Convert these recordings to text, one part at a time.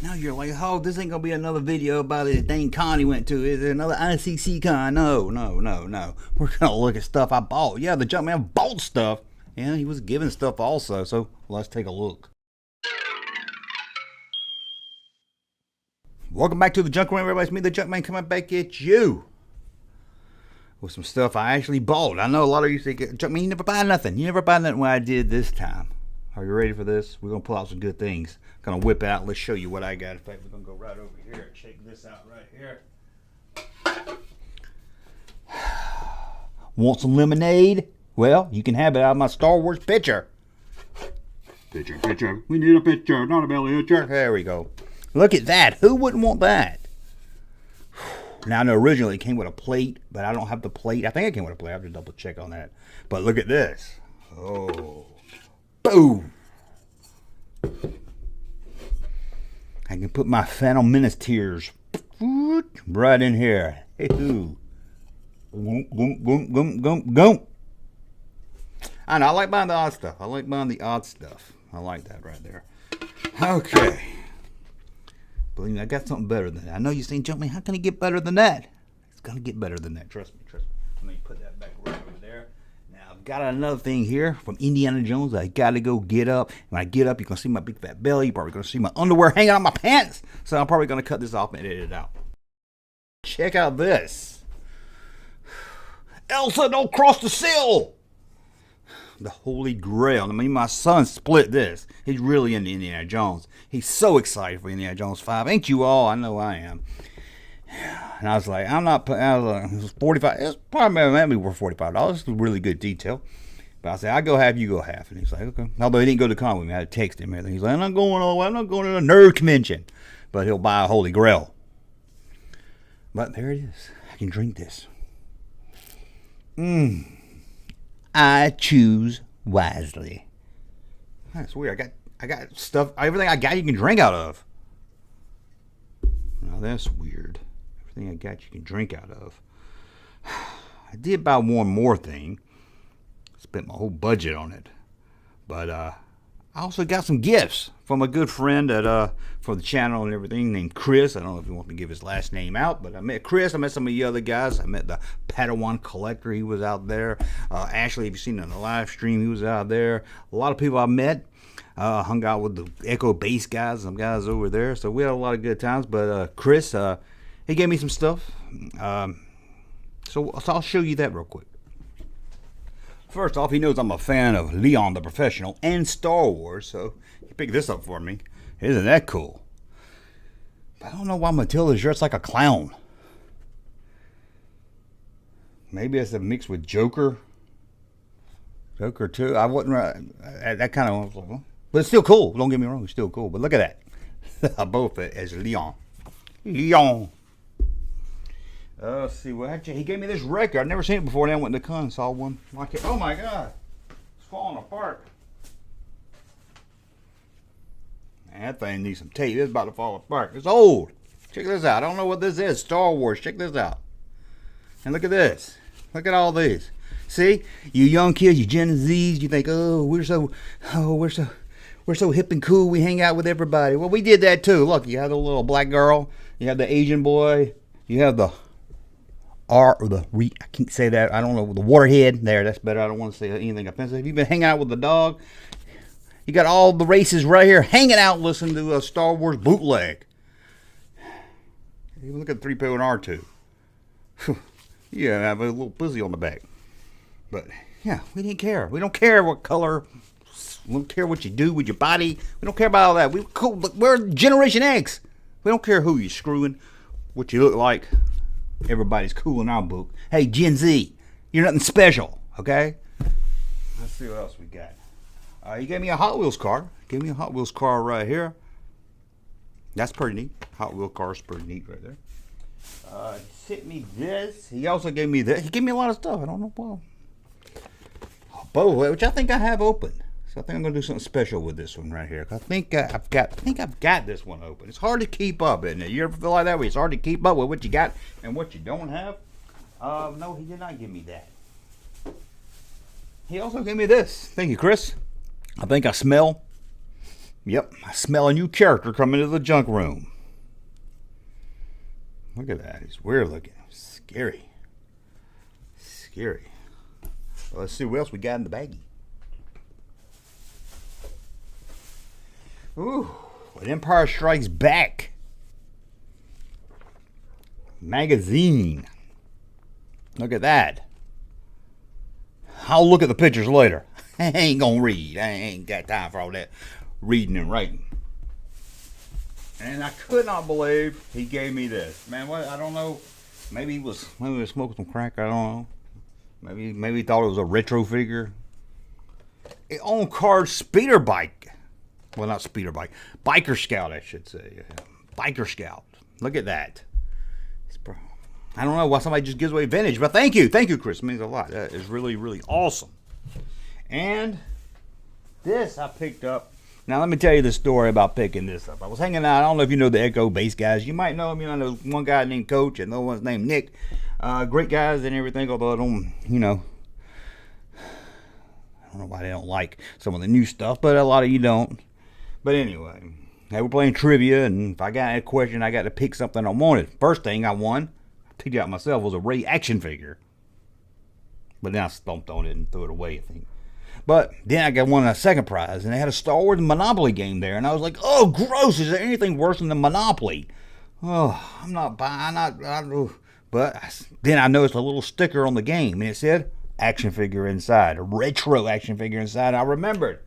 Now you're like, oh, this ain't gonna be another video about this dang con he went to. Is it another ICCCON? No. We're gonna look at stuff I bought. Yeah, the Junkman bought stuff. And he was giving stuff also. So let's take a look. Welcome back to the Junkman. Everybody's me, the Junkman, coming back at you with some stuff I actually bought. I know a lot of you think, Junkman, you never buy nothing. You never buy nothing when I did this time. Are you ready for this? We're going to pull out some good things. Going to whip it out. Let's show you what I got. In fact, we're going to go right over here and check this out right here. Want some lemonade? Well, you can have it out of my Star Wars pitcher. Pitcher. We need a pitcher, not a belly pitcher. There we go. Look at that. Who wouldn't want that? Now, I know originally it came with a plate, but I don't have the plate. I think it came with a plate. I have to double check on that. But look at this. Oh. Boom. I can put my Phantom Menace tears right in here. Hey, ooh. Goom. I know, I like buying the odd stuff. I like that right there. Okay. Believe me, I got something better than that. I know you're saying, Junkman, how can it get better than that? It's going to get better than that. Trust me. Let me put that back right over there. Now, I've got another thing here from Indiana Jones that I got to go get up. When I get up, you're going to see my big fat belly. You're probably going to see my underwear hanging out my pants. So I'm probably going to cut this off and edit it out. Check out this. Elsa, don't cross the sill. The Holy Grail. I mean, my son split this. He's really into Indiana Jones. He's so excited for Indiana Jones 5. Ain't you all? I know I am. And I was like, it was 45. It was probably maybe worth $45. It's a really good detail. But I said, I'll go half, you go half. And he's like, okay. Although he didn't go to the con with me. I had to text him and everything. He's like, I'm not going to a nerd convention. But he'll buy a Holy Grail. But there it is. I can drink this. I choose wisely. That's weird. I got stuff. Everything I got you can drink out of. Now that's weird. Everything I got you can drink out of. I did buy one more thing. Spent my whole budget on it. But I also got some gifts from a good friend for the channel and everything named Chris. I don't know if he wants me to give his last name out, but I met Chris. I met some of the other guys. I met the Padawan Collector. He was out there. Ashley, if you've seen it on the live stream, he was out there. A lot of people I met. Hung out with the Echo Bass guys, some guys over there. So we had a lot of good times. But Chris, he gave me some stuff. So I'll show you that real quick. First off, he knows I'm a fan of Leon the Professional and Star Wars, so he picked this up for me. Isn't that cool? But I don't know why Matilda's dressed like a clown. Maybe it's a mix with Joker. Joker too. I wasn't right. That kind of, but it's still cool. Don't get me wrong, it's still cool. But look at that. Both as Leon. Let's see what actually he gave me this record. I've never seen it before. Then I went to the con, saw one like it. Oh my god, it's falling apart. Man, that thing needs some tape. It's about to fall apart. It's old. Check this out. I don't know what this is. Star Wars. Check this out. And look at this. Look at all these. See, you young kids, you Gen Zs, you think, we're so hip and cool. We hang out with everybody. Well, we did that too. Look, you have the little black girl. You have the Asian boy. You have the I can't say that. I don't know. The waterhead. There, that's better. I don't want to say anything offensive. You've been hanging out with the dog. You got all the races right here hanging out listening to a Star Wars bootleg. Even look at 3PO and R2. Yeah, I have a little pussy on the back. But, yeah, we didn't care. We don't care what color. We don't care what you do with your body. We don't care about all that. We're Generation X. We don't care who you're screwing, what you look like. Everybody's cool in our book. Hey, Gen Z, you're nothing special, okay? Let's see what else we got. He gave me a Hot Wheels car. Gave me a Hot Wheels car right here. That's pretty neat. Hot Wheel car's pretty neat right there. He sent me this. He also gave me this. He gave me a lot of stuff. I don't know why. Both, which I think I have open. So I think I'm gonna do something special with this one right here. I think I've got this one open. It's hard to keep up, isn't it? You ever feel like that? Where it's hard to keep up with what you got and what you don't have. No, he did not give me that. He also gave me this. Thank you, Chris. I think I smell Yep, I smell a new character coming into the junk room. Look at that. He's weird looking. Scary. Scary. Well, let's see what else we got in the baggie. Ooh, an Empire Strikes Back magazine. Look at that. I'll look at the pictures later. I ain't gonna read. I ain't got time for all that reading and writing. And I could not believe he gave me this. Man, what? I don't know. Maybe he was smoking some crack. I don't know. Maybe he thought it was a retro figure. An on-card speeder bike. Well, not speeder bike. Biker Scout, I should say. Biker Scout. Look at that. I don't know why somebody just gives away vintage, but thank you. Thank you, Chris. It means a lot. That is really, really awesome. And this I picked up. Now, let me tell you the story about picking this up. I was hanging out. I don't know if you know the Echo Bass guys. You might know them. I know one guy named Coach and the other one's named Nick. Great guys and everything, although I don't know why they don't like some of the new stuff, but a lot of you don't. But anyway, they were playing trivia, and if I got a question, I got to pick something I wanted. First thing I won, I picked it out myself, was a Ray action figure. But then I stomped on it and threw it away, I think. But then I got one a second prize, and they had a Star Wars Monopoly game there, and I was like, oh, gross, is there anything worse than the Monopoly? Oh, I'm not buying, but then I noticed a little sticker on the game, and it said action figure inside, a retro action figure inside. I remembered,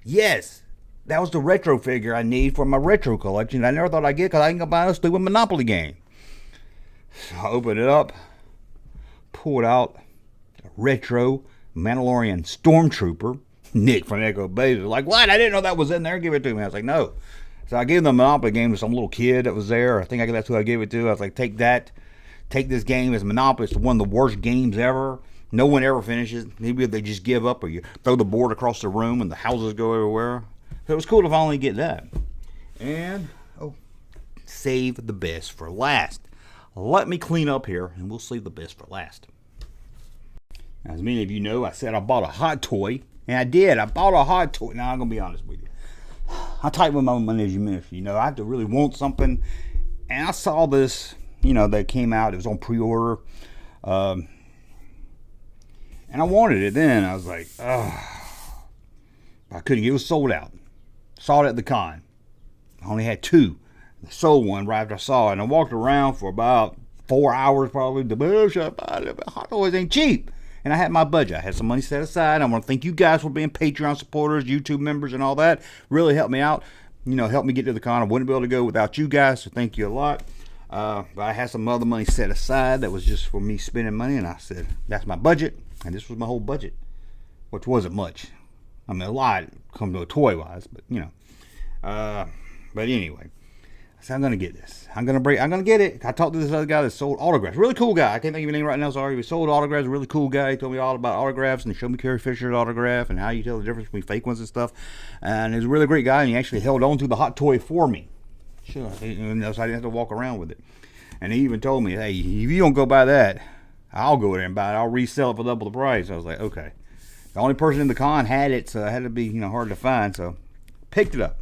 yes, that was the retro figure I need for my retro collection. I never thought I'd get because I ain't gonna buy a stupid Monopoly game. So I opened it up, pulled out a retro Mandalorian Stormtrooper. Nick from Echo Bass was like, what? I didn't know that was in there. Give it to me. I was like, no. So I gave the Monopoly game to some little kid that was there. I think that's who I gave it to. I was like, take this game as Monopoly. It's one of the worst games ever. No one ever finishes. Maybe they just give up, or you throw the board across the room and the houses go everywhere. So it was cool to finally get that. And, save the best for last. Let me clean up here, and we'll save the best for last. As many of you know, I said I bought a hot toy, and I did. I bought a hot toy. Now, I'm going to be honest with you. I tight with my money, as you mentioned. I have to really want something. And I saw this, that came out. It was on pre-order. And I wanted it then. I was like, oh. I couldn't get it. It was sold out. Saw it at the con. I only had two. I sold one right after I saw it. And I walked around for about 4 hours probably. Hot toys ain't cheap. And I had my budget. I had some money set aside. I want to thank you guys for being Patreon supporters, YouTube members, and all that. Really helped me out. Helped me get to the con. I wouldn't be able to go without you guys, so thank you a lot. But I had some other money set aside that was just for me spending money, and I said, that's my budget, and this was my whole budget, which wasn't much. I mean, a lot come to a toy-wise, but, but anyway. So I'm going to get this. I'm going to get it. I talked to this other guy that sold autographs. Really cool guy. I can't think of his name right now, sorry. He sold autographs. A really cool guy. He told me all about autographs and showed me Carrie Fisher's autograph and how you tell the difference between fake ones and stuff. And he was a really great guy, and he actually held on to the hot toy for me. Sure. So I didn't have to walk around with it. And he even told me, hey, if you don't go buy that, I'll go there and buy it. I'll resell it for double the price. I was like, okay. The only person in the con had it, so it had to be, hard to find. So picked it up.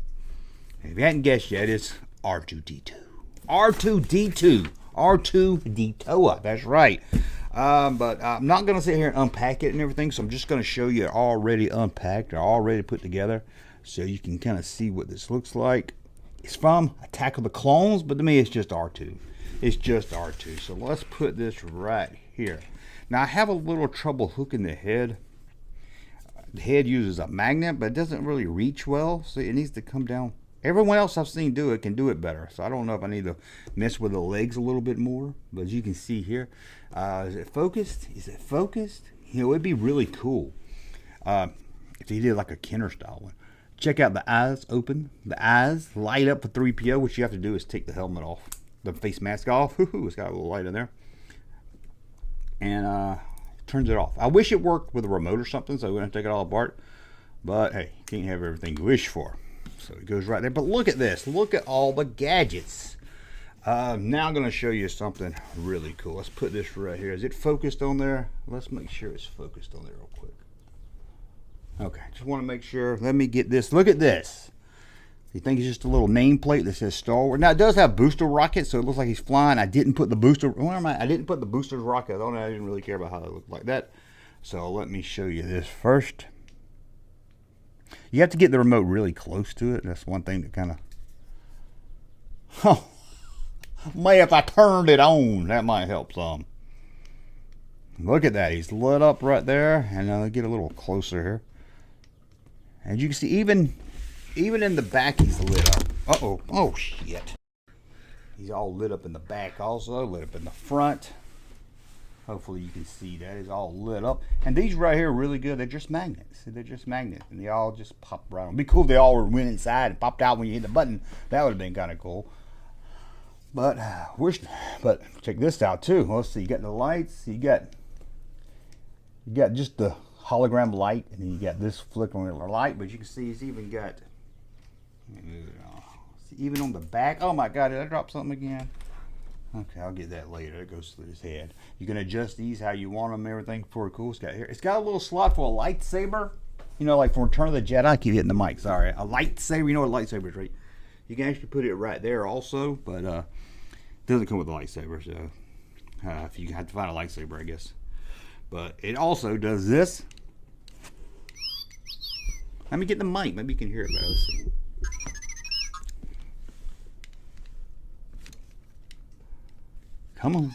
And if you hadn't guessed yet, it's R2D2. R2D2. That's right. But I'm not going to sit here and unpack it and everything, so I'm just going to show you it already unpacked or already put together so you can kind of see what this looks like. It's from Attack of the Clones, but to me it's just R2. It's just R2. So let's put this right here. Now I have a little trouble hooking the head. The head uses a magnet, but it doesn't really reach well, so it needs to come down. Everyone else I've seen do it can do it better. So I don't know if I need to mess with the legs a little bit more. But as you can see here, is it focused? Is it focused? It'd be really cool if they did like a Kenner style one. Check out the eyes open. The eyes light up for 3PO. What you have to do is take the helmet off, the face mask off. It's got a little light in there. And turns it off. I wish it worked with a remote or something so we wouldn't take it all apart. But hey, you can't have everything you wish for. So it goes right there. But look at this. Look at all the gadgets. Now I'm going to show you something really cool. Let's put this right here. Is it focused on there? Let's make sure it's focused on there real quick. Okay, just want to make sure. Let me get this. Look at this. You think it's just a little nameplate that says Star Wars. Now it does have booster rockets, so it looks like he's flying. I didn't put the booster. Where am I? I didn't put the booster rocket on it. I didn't really care about how it looked like that. So let me show you this first. You have to get the remote really close to it. That's one thing that kind of. Oh, man, if I turned it on, that might help some. Look at that. He's lit up right there, and I'll get a little closer here. And you can see even in the back, he's lit up. Uh-oh. Oh, shit. He's all lit up in the back also, lit up in the front. Hopefully you can see that. It's all lit up. And these right here are really good. They're just magnets. They're just magnets. And they all just pop right on. It'd be cool if they all went inside and popped out when you hit the button. That would have been kind of cool. But check this out too. Let's see. You got the lights. You got just the hologram light. And then you got this flickering light. But you can see it's even got... even on the back. Oh my god, did I drop something again? Okay, I'll get that later. It goes through his head. You can adjust these how you want them, everything. Pretty cool. It's got a little slot for a lightsaber. You know, like from Return of the Jedi. I keep hitting the mic, sorry. A lightsaber, you know what a lightsaber is, right? You can actually put it right there also, but it doesn't come with a lightsaber, so if you have to find a lightsaber, I guess. But it also does this. Let me get the mic. Maybe you can hear it better. Let's see. Come on.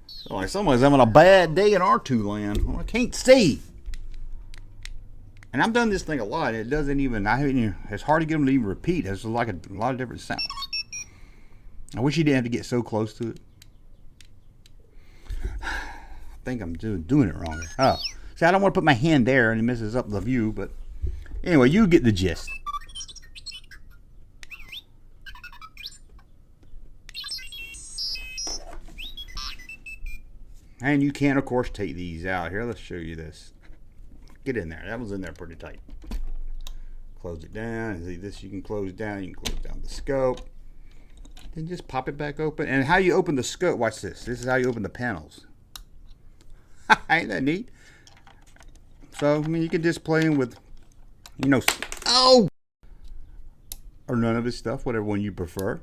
So like somebody's having a bad day in R2 land. Well, I can't see. And I've done this thing a lot. It doesn't even, it's hard to get them to even repeat. There's like a lot of different sounds. I wish you didn't have to get so close to it. I think I'm doing it wrong. Oh, see, I don't want to put my hand there and it messes up the view, but anyway, you get the gist. And you can, of course, take these out. Here, let's show you this. Get in there. That was in there pretty tight. Close it down. See this you can close down. You can close down the scope. Then just pop it back open. And how you open the scope, watch this. This is how you open the panels. Ain't that neat? So, I mean, you can just play with, you know, oh! Or none of this stuff, whatever one you prefer.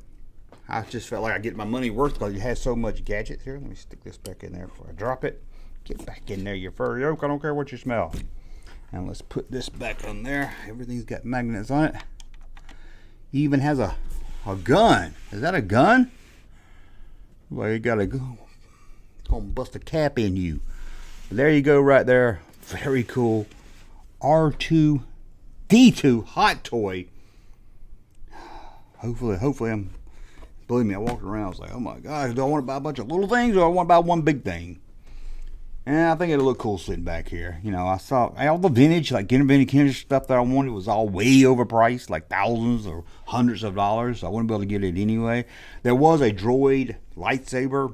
I just felt like I get my money worth because it has so much gadgets here. Let me stick this back in there before I drop it. Get back in there, you furry oak. I don't care what you smell. And let's put this back on there. Everything's got magnets on it. He even has a gun. Is that a gun? Well, you got a gun. It's gonna bust a cap in you. But there you go, right there. Very cool. R2-D2 hot toy. Hopefully I'm. Believe me, I walked around. I was like, oh my gosh, do I want to buy a bunch of little things or do I want to buy one big thing? And I think it'll look cool sitting back here. You know, I saw all the vintage, like vintage stuff that I wanted was all way overpriced, like thousands or hundreds of dollars. So I wouldn't be able to get it anyway. There was a droid lightsaber,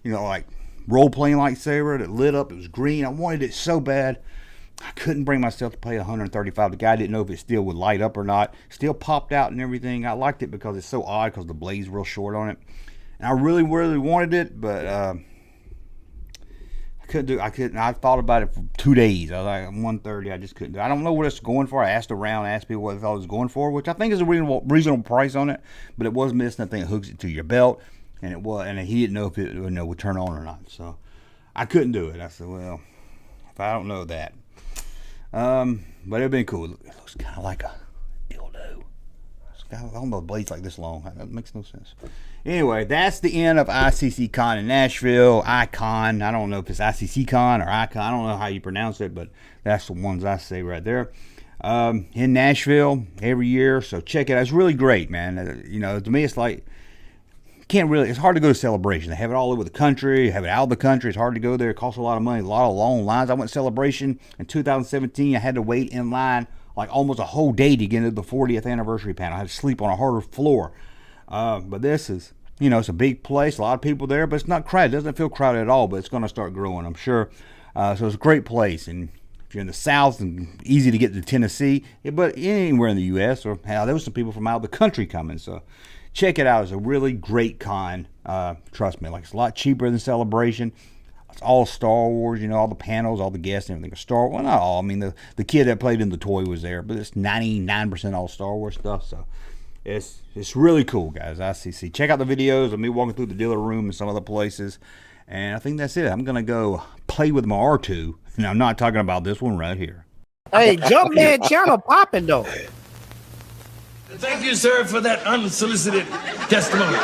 you know, like role-playing lightsaber that lit up. It was green. I wanted it so bad. I couldn't bring myself to pay $135. The guy didn't know if it still would light up or not. Still popped out and everything. I liked it because it's so odd because the blade's real short on it. And I really, really wanted it, but I couldn't do it. I thought about it for 2 days. I was like, $130. I just couldn't do it. I don't know what it's going for. I asked around, asked people what they thought it was going for, which I think is a reasonable price on it. But it was missing a thing that hooks it to your belt, and he didn't know if it would turn on or not. So I couldn't do it. I said, well, if I don't know that. But it'd been cool. It looks kind of like a dildo. I don't know, the blade's like this long. That makes no sense. Anyway, that's the end of ICCCON in Nashville. ICON. I don't know if it's ICCCON or ICON. I don't know how you pronounce it, but that's the ones I say right there. In Nashville every year, so check it out. It's really great, man. You know, to me, it's like it's hard to go to Celebration. They have it all over the country, have it out of the country. It's hard to go there. It costs a lot of money, a lot of long lines. I went to Celebration in 2017. I had to wait in line like almost a whole day to get into the 40th anniversary panel. I had to sleep on a harder floor. But this is, you know, it's a big place, a lot of people there, but it's not crowded. It doesn't feel crowded at all, but it's going to start growing, I'm sure. So it's a great place. And if you're in the South, and easy to get to Tennessee, but anywhere in the U.S., or hell, there was some people from out of the country coming, so check it out. It's a really great con. Trust me, like it's a lot cheaper than Celebration. It's all Star Wars, you know, all the panels, all the guests and everything are Star Wars. Well, not all. I mean, the kid that played in the toy was there, but it's 99% all Star Wars stuff. So it's really cool, guys. ICC. Check out the videos of me walking through the dealer room and some other places. And I think that's it. I'm going to go play with my R2. And I'm not talking about this one right here. Hey, Junkman channel popping though. Thank you, sir, for that unsolicited testimony.